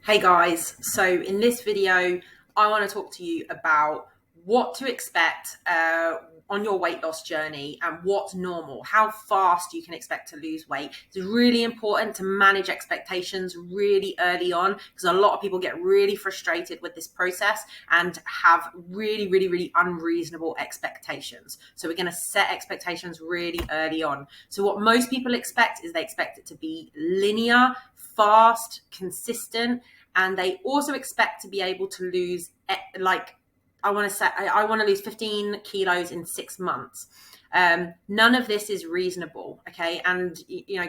Hey guys, so in this video, I want to talk to you about what to expect on your weight loss journey and what's normal, how fast you can expect to lose weight. It's really important to manage expectations really early on because a lot of people get really frustrated with this process and have really unreasonable expectations. So we're going to set expectations really early on. So what most people expect is they expect it to be linear, fast, consistent, and they also expect to be able to lose I want to lose 15 kilos in 6 months. None of this is reasonable, okay? And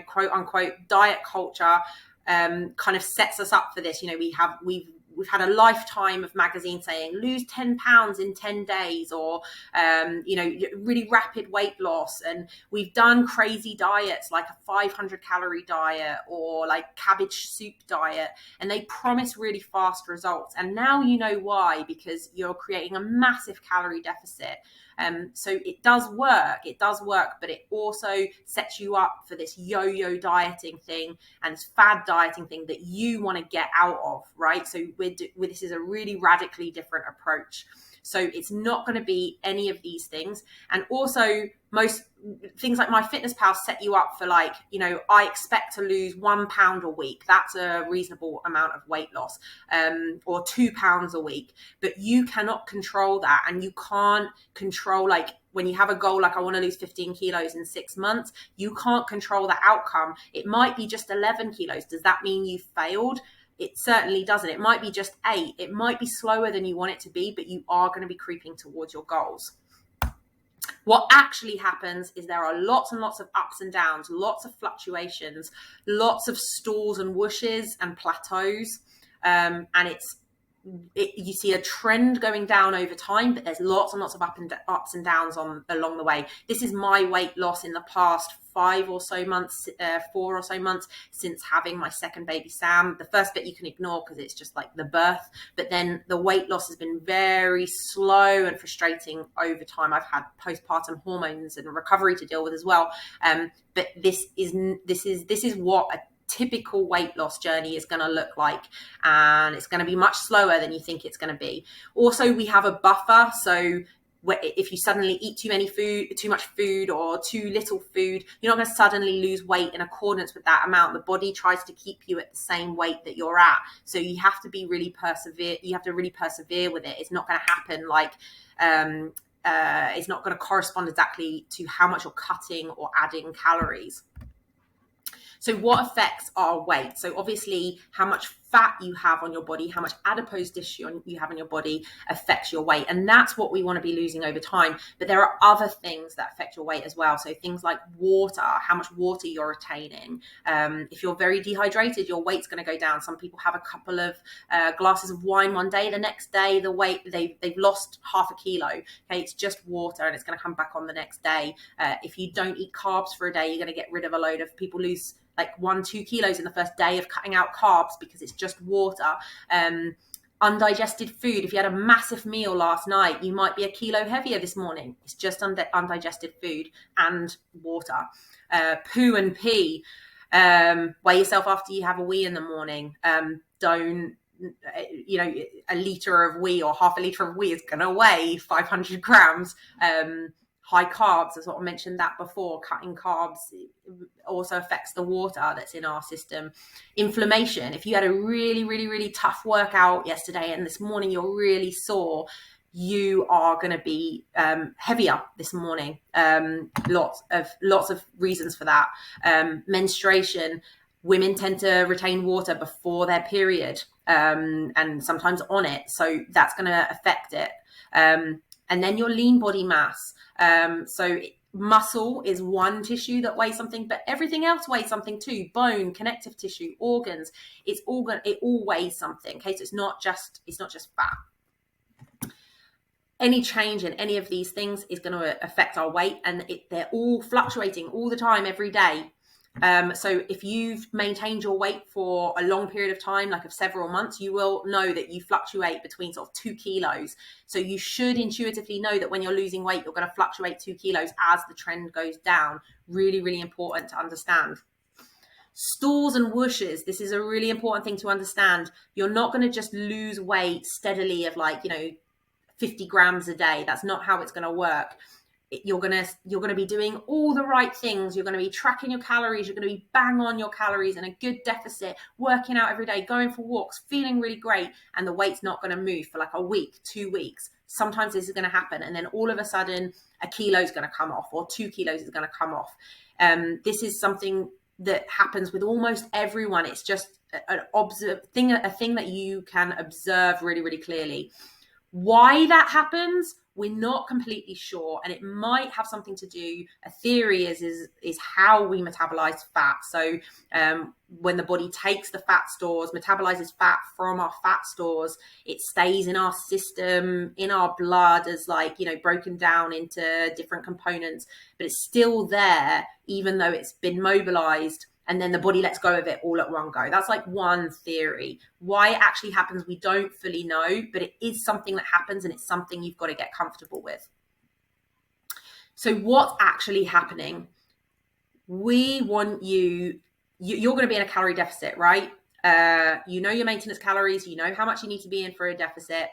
quote unquote diet culture kind of sets us up for this. We've had a lifetime of magazines saying lose 10 pounds in 10 days or, really rapid weight loss. And we've done crazy diets like a 500 calorie diet or like cabbage soup diet, and they promise really fast results. And now you know why, because you're creating a massive calorie deficit. So it does work, but it also sets you up for this yo-yo dieting thing and this fad dieting thing that you want to get out of, right? So this is a really radically different approach. So it's not going to be any of these things. And also most things like MyFitnessPal set you up for I expect to lose 1 pound a week. That's a reasonable amount of weight loss, or 2 pounds a week. But you cannot control that. And you can't control, when you have a goal, I want to lose 15 kilos in 6 months, you can't control the outcome. It might be just 11 kilos. Does that mean you failed? It certainly doesn't. It might be just 8. It might be slower than you want it to be, but you are going to be creeping towards your goals. What actually happens is there are lots and lots of ups and downs, lots of fluctuations, lots of stalls and whooshes and plateaus. And you see a trend going down over time, but there's lots and lots of ups and downs along the way. This is my weight loss in the past 4 or so months since having my second baby Sam. The first bit you can ignore because it's just like the birth, but then the weight loss has been very slow and frustrating over time. I've had postpartum hormones and recovery to deal with as well. But this is what a typical weight loss journey is going to look like, and it's going to be much slower than you think it's going to be. Also, we have a buffer, so if you suddenly eat too much food or too little food, you're not going to suddenly lose weight in accordance with that amount. The body tries to keep you at the same weight that you're at, so you have to be really persevere. You have to really persevere with it. It's not going to happen it's not going to correspond exactly to how much you're cutting or adding calories. So what affects our weight? So obviously how much fat you have on your body, how much adipose tissue you have on your body affects your weight. And that's what we want to be losing over time. But there are other things that affect your weight as well. So things like water, how much water you're retaining. If you're very dehydrated, your weight's going to go down. Some people have a couple of glasses of wine one day, the next day the weight they've lost half a kilo. Okay, it's just water and it's going to come back on the next day. If you don't eat carbs for a day, you're going to get rid of a load of people lose 1-2 kilos in the first day of cutting out carbs because it's just water. Undigested food. If you had a massive meal last night, you might be a kilo heavier this morning. It's just undigested food and water. Poo and pee. Weigh yourself after you have a wee in the morning. Don't a litre of wee or half a litre of wee is going to weigh 500 grams. High carbs, as what I mentioned that before, cutting carbs also affects the water that's in our system. Inflammation. If you had a really tough workout yesterday and this morning you're really sore, you are going to be heavier this morning. Lots of reasons for that. Menstruation. Women tend to retain water before their period and sometimes on it, so that's going to affect it. And then your lean body mass. So muscle is one tissue that weighs something, but everything else weighs something too. Bone, connective tissue, organs. It all weighs something. Okay, so it's not just fat. Any change in any of these things is going to affect our weight, and they're all fluctuating all the time, every day. So if you've maintained your weight for a long period of time, like of several months, you will know that you fluctuate between sort of 2 kilos. So you should intuitively know that when you're losing weight, you're going to fluctuate 2 kilos as the trend goes down. Really important to understand. Stools and whooshes, this is a really important thing to understand. You're not going to just lose weight steadily of 50 grams a day. That's not how it's going to work. You're gonna be doing all the right things. You're going to be tracking your calories. You're going to be bang on your calories in a good deficit, working out every day, going for walks, feeling really great, and the weight's not going to move for like a week, 2 weeks. Sometimes this is going to happen, and then all of a sudden a kilo is going to come off, or 2 kilos is going to come off. This is something that happens with almost everyone. It's just a thing that you can observe really, really clearly. Why that happens, we're not completely sure, and it might have something to do. A theory is how we metabolize fat. So when the body takes the fat stores, metabolizes fat from our fat stores, it stays in our system, in our blood as broken down into different components, but it's still there even though it's been mobilized. And then the body lets go of it all at one go. That's like one theory. Why it actually happens, we don't fully know, but it is something that happens, and it's something you've got to get comfortable with. So what's actually happening? We want you're going to be in a calorie deficit, right? You know your maintenance calories, you know how much you need to be in for a deficit.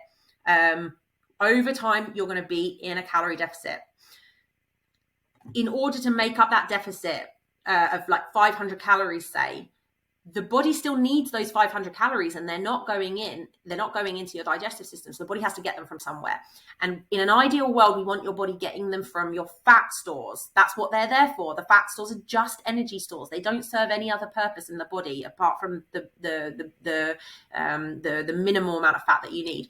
Over time, you're going to be in a calorie deficit. In order to make up that deficit, of 500 calories, say, the body still needs those 500 calories, and they're not going into your digestive system. So the body has to get them from somewhere. And in an ideal world, we want your body getting them from your fat stores. That's what they're there for. The fat stores are just energy stores. They don't serve any other purpose in the body apart from the minimal amount of fat that you need.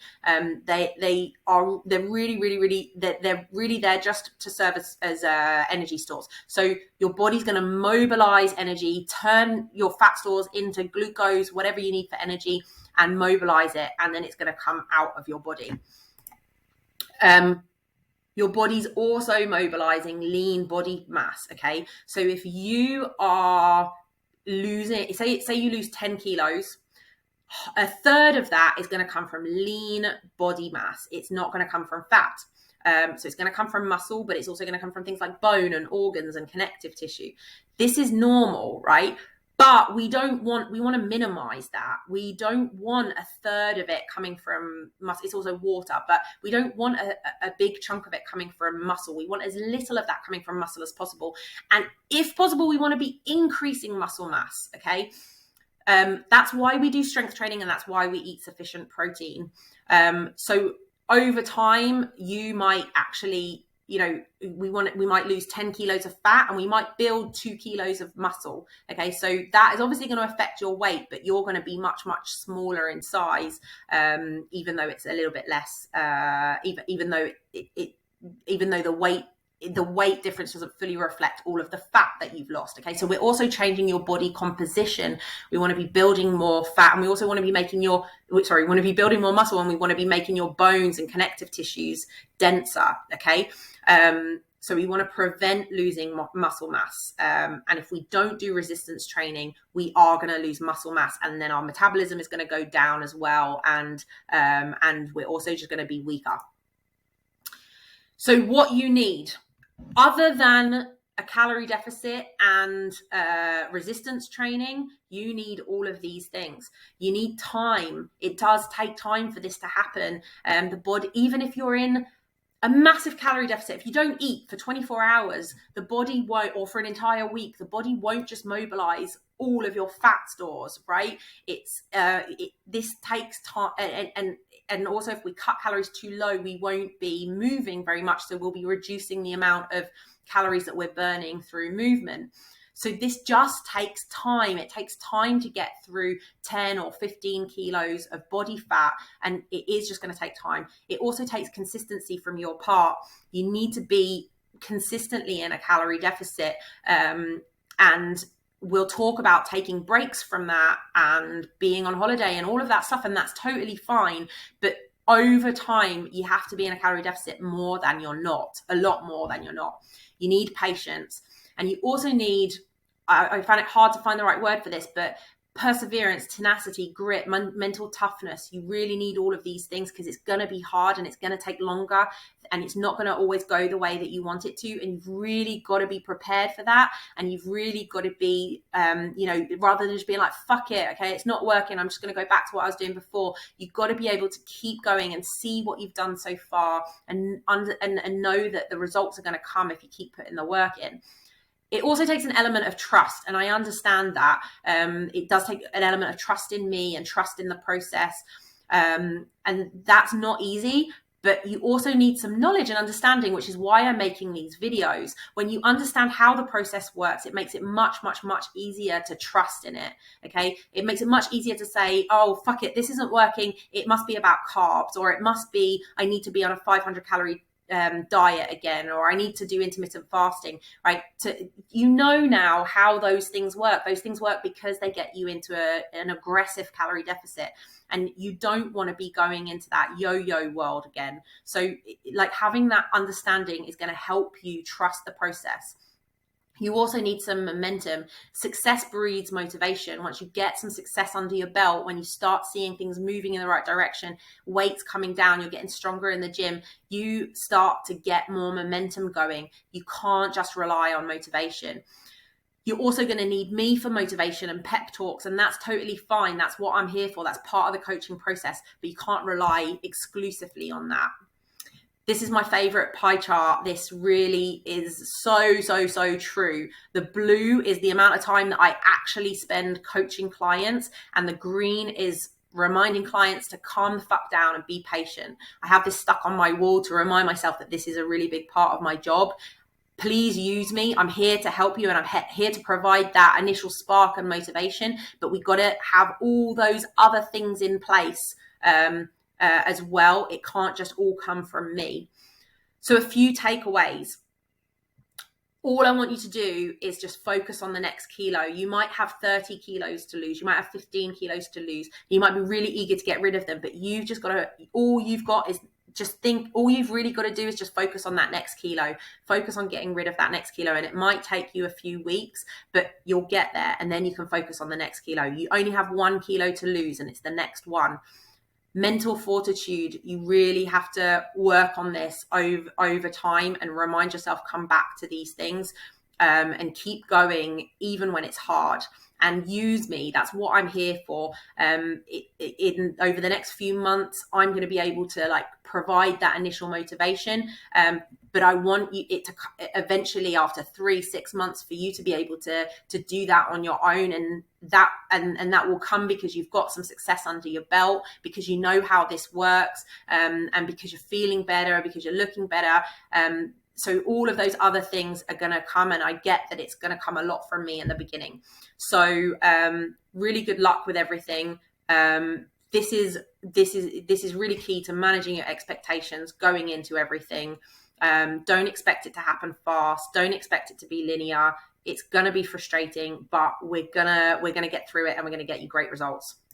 They're really there just to serve as energy stores. So your body's going to mobilize energy, turn your fat stores into glucose, whatever you need for energy, and mobilize it, and then it's going to come out of your body. Your body's also mobilizing lean body mass. Okay, so if you are losing, say you lose 10 kilos, a third of that is going to come from lean body mass. It's not going to come from fat. So it's going to come from muscle, but it's also going to come from things like bone and organs and connective tissue. This is normal, right? But we want to minimize that. We don't want a third of it coming from muscle. It's also water, but we don't want a big chunk of it coming from muscle. We want as little of that coming from muscle as possible. And if possible, we want to be increasing muscle mass, okay? That's why we do strength training, and that's why we eat sufficient protein. So over time, you might actually, we might lose 10 kilos of fat, and we might build 2 kilos of muscle. Okay, so that is obviously going to affect your weight, but you're going to be much, much smaller in size, even though it's a little bit less, even though the weight difference doesn't fully reflect all of the fat that you've lost. Okay, so we're also changing your body composition. We want to be building more fat, and we also want to be building more muscle, and we want to be making your bones and connective tissues denser. Okay, so we want to prevent losing muscle mass, and if we don't do resistance training, we are going to lose muscle mass, and then our metabolism is going to go down as well, and we're also just going to be weaker. So what you need, other than a calorie deficit and resistance training, you need all of these things. You need time. It does take time for this to happen. The body, even if you're in a massive calorie deficit, if you don't eat for 24 hours, the body won't, or for an entire week, the body won't just mobilize all of your fat stores, right? This takes time, and also if we cut calories too low, we won't be moving very much, so we'll be reducing the amount of calories that we're burning through movement. So this just takes time. It takes time to get through 10 or 15 kilos of body fat, and it is just going to take time. It also takes consistency from your part. You need to be consistently in a calorie deficit, and we'll talk about taking breaks from that and being on holiday and all of that stuff, and that's totally fine. But over time, you have to be in a calorie deficit more than you're not, a lot more than you're not. You need patience. And you also need, I found it hard to find the right word for this, but perseverance, tenacity, grit, mental toughness. You really need all of these things because it's going to be hard and it's going to take longer and it's not going to always go the way that you want it to. And you've really got to be prepared for that. And you've really got to be, rather than just being like, fuck it, okay, it's not working, I'm just going to go back to what I was doing before. You've got to be able to keep going and see what you've done so far and know that the results are going to come if you keep putting the work in. It also takes an element of trust, and I understand that. It does take an element of trust in me and trust in the process, and that's not easy. But you also need some knowledge and understanding, which is why I'm making these videos. When you understand how the process works, it makes it much, much, much easier to trust in it, okay? It makes it much easier to say, oh, fuck it, this isn't working. It must be about carbs, or it must be, I need to be on a 500 calorie diet again, or I need to do intermittent fasting, right? Now how those things work. Those things work because they get you into an aggressive calorie deficit, and you don't want to be going into that yo-yo world again. So like having that understanding is going to help you trust the process. You also need some momentum. Success breeds motivation. Once you get some success under your belt, when you start seeing things moving in the right direction, weights coming down, you're getting stronger in the gym, you start to get more momentum going. You can't just rely on motivation. You're also going to need me for motivation and pep talks, and that's totally fine. That's what I'm here for. That's part of the coaching process, but you can't rely exclusively on that. This is my favorite pie chart. This really is so true. The blue is the amount of time that I actually spend coaching clients, and the green is reminding clients to calm the fuck down and be patient. I have this stuck on my wall to remind myself that this is a really big part of my job. Please use me. I'm here to help you, and I'm here to provide that initial spark and motivation, but we've got to have all those other things in place as well. It can't just all come from me. So a few takeaways. All I want you to do is just focus on the next kilo. You might have 30 kilos to lose. You might have 15 kilos to lose. You might be really eager to get rid of them, but you've just got to, all you've really got to do is just focus on that next kilo. Focus on getting rid of that next kilo. And it might take you a few weeks, but you'll get there, and then you can focus on the next kilo. You only have 1 kilo to lose, and it's the next one. Mental fortitude. You really have to work on this over time and remind yourself, come back to these things and keep going even when it's hard. And use me. That's what I'm here for. Over the next few months, I'm going to be able to provide that initial motivation. But I want it to eventually, after 3-6 months, for you to be able to do that on your own, and that will come because you've got some success under your belt, because you know how this works, and because you're feeling better, because you're looking better. So all of those other things are going to come, and I get that it's going to come a lot from me in the beginning. So really good luck with everything. This is really key to managing your expectations going into everything. Don't expect it to happen fast. Don't expect it to be linear. It's going to be frustrating, but we're gonna get through it, and we're going to get you great results.